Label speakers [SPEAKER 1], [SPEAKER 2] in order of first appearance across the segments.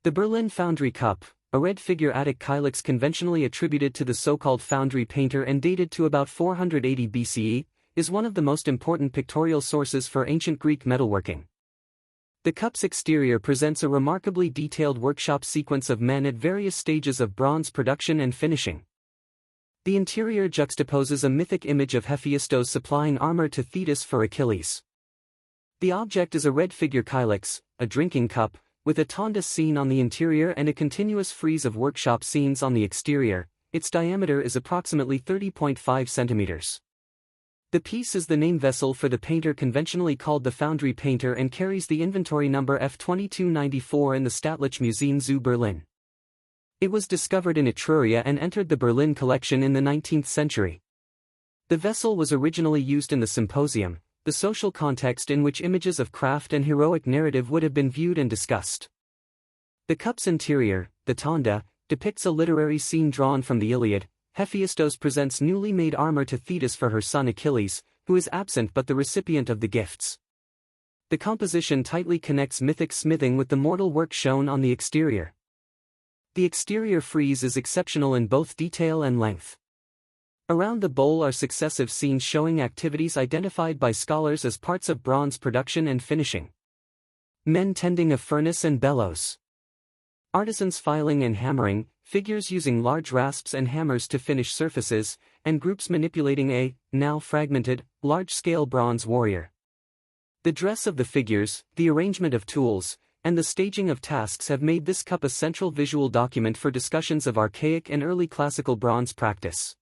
[SPEAKER 1] The Berlin Foundry Cup, a red figure Attic kylix conventionally attributed to the so-called foundry painter and dated to about 480 BCE, is one of the most important pictorial sources for ancient Greek metalworking. The cup's exterior presents a remarkably detailed workshop sequence of men at various stages of bronze production and finishing. The interior juxtaposes a mythic image of Hephaestus supplying armor to Thetis for Achilles. The object is a red figure kylix, a drinking cup, with a tonda scene on the interior and a continuous frieze of workshop scenes on the exterior. Its diameter is approximately 30.5 centimeters. The piece is the name vessel for the painter conventionally called the foundry painter and carries the inventory number F2294 in the Staatliche Museum zu Berlin. It was discovered in Etruria and entered the Berlin collection in the 19th century. The vessel was originally used in the symposium, the social context in which images of craft and heroic narrative would have been viewed and discussed. The cup's interior, the tonda, depicts a literary scene drawn from the Iliad. Hephaestus presents newly made armor to Thetis for her son Achilles, who is absent but the recipient of the gifts. The composition tightly connects mythic smithing with the mortal work shown on the exterior. The exterior frieze is exceptional in both detail and length. Around the bowl are successive scenes showing activities identified by scholars as parts of bronze production and finishing. Men tending a furnace and bellows. Artisans filing and hammering, figures using large rasps and hammers to finish surfaces, and groups manipulating a, now fragmented, large-scale bronze warrior. The dress of the figures, the arrangement of tools, and the staging of tasks have made this cup a central visual document for discussions of archaic and early classical bronze practice.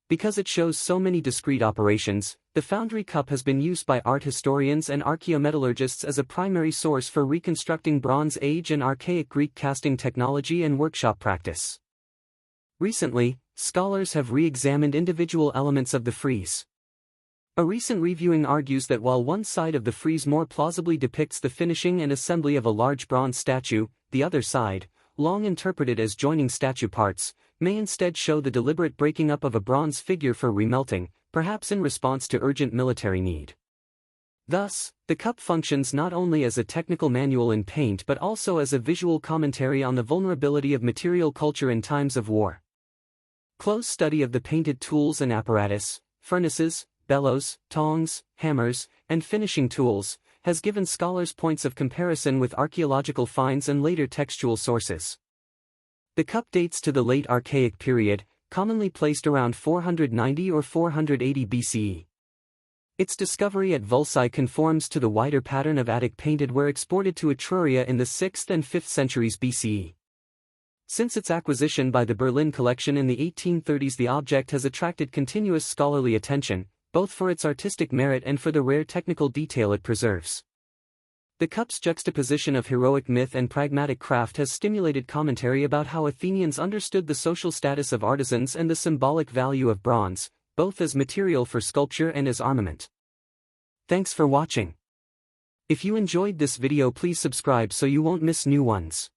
[SPEAKER 1] Because it shows so many discrete operations, the foundry cup has been used by art historians and archaeometallurgists as a primary source for reconstructing Bronze Age and archaic Greek casting technology and workshop practice. Recently, scholars have re-examined individual elements of the frieze. A recent reviewing argues that while one side of the frieze more plausibly depicts the finishing and assembly of a large bronze statue, the other side, long interpreted as joining statue parts, may instead show the deliberate breaking up of a bronze figure for remelting, perhaps in response to urgent military need. Thus, the cup functions not only as a technical manual in paint but also as a visual commentary on the vulnerability of material culture in times of war. Close study of the painted tools and apparatus, furnaces, bellows, tongs, hammers, and finishing tools, has given scholars points of comparison with archaeological finds and later textual sources. The cup dates to the late Archaic period, commonly placed around 490 or 480 BCE. Its discovery at Vulci conforms to the wider pattern of Attic painted ware exported to Etruria in the 6th and 5th centuries BCE. Since its acquisition by the Berlin collection in the 1830s, the object has attracted continuous scholarly attention, both for its artistic merit and for the rare technical detail it preserves. The cup's juxtaposition of heroic myth and pragmatic craft has stimulated commentary about how Athenians understood the social status of artisans and the symbolic value of bronze, both as material for sculpture and as armament. Thanks for watching. If you enjoyed this video, please subscribe so you won't miss new ones.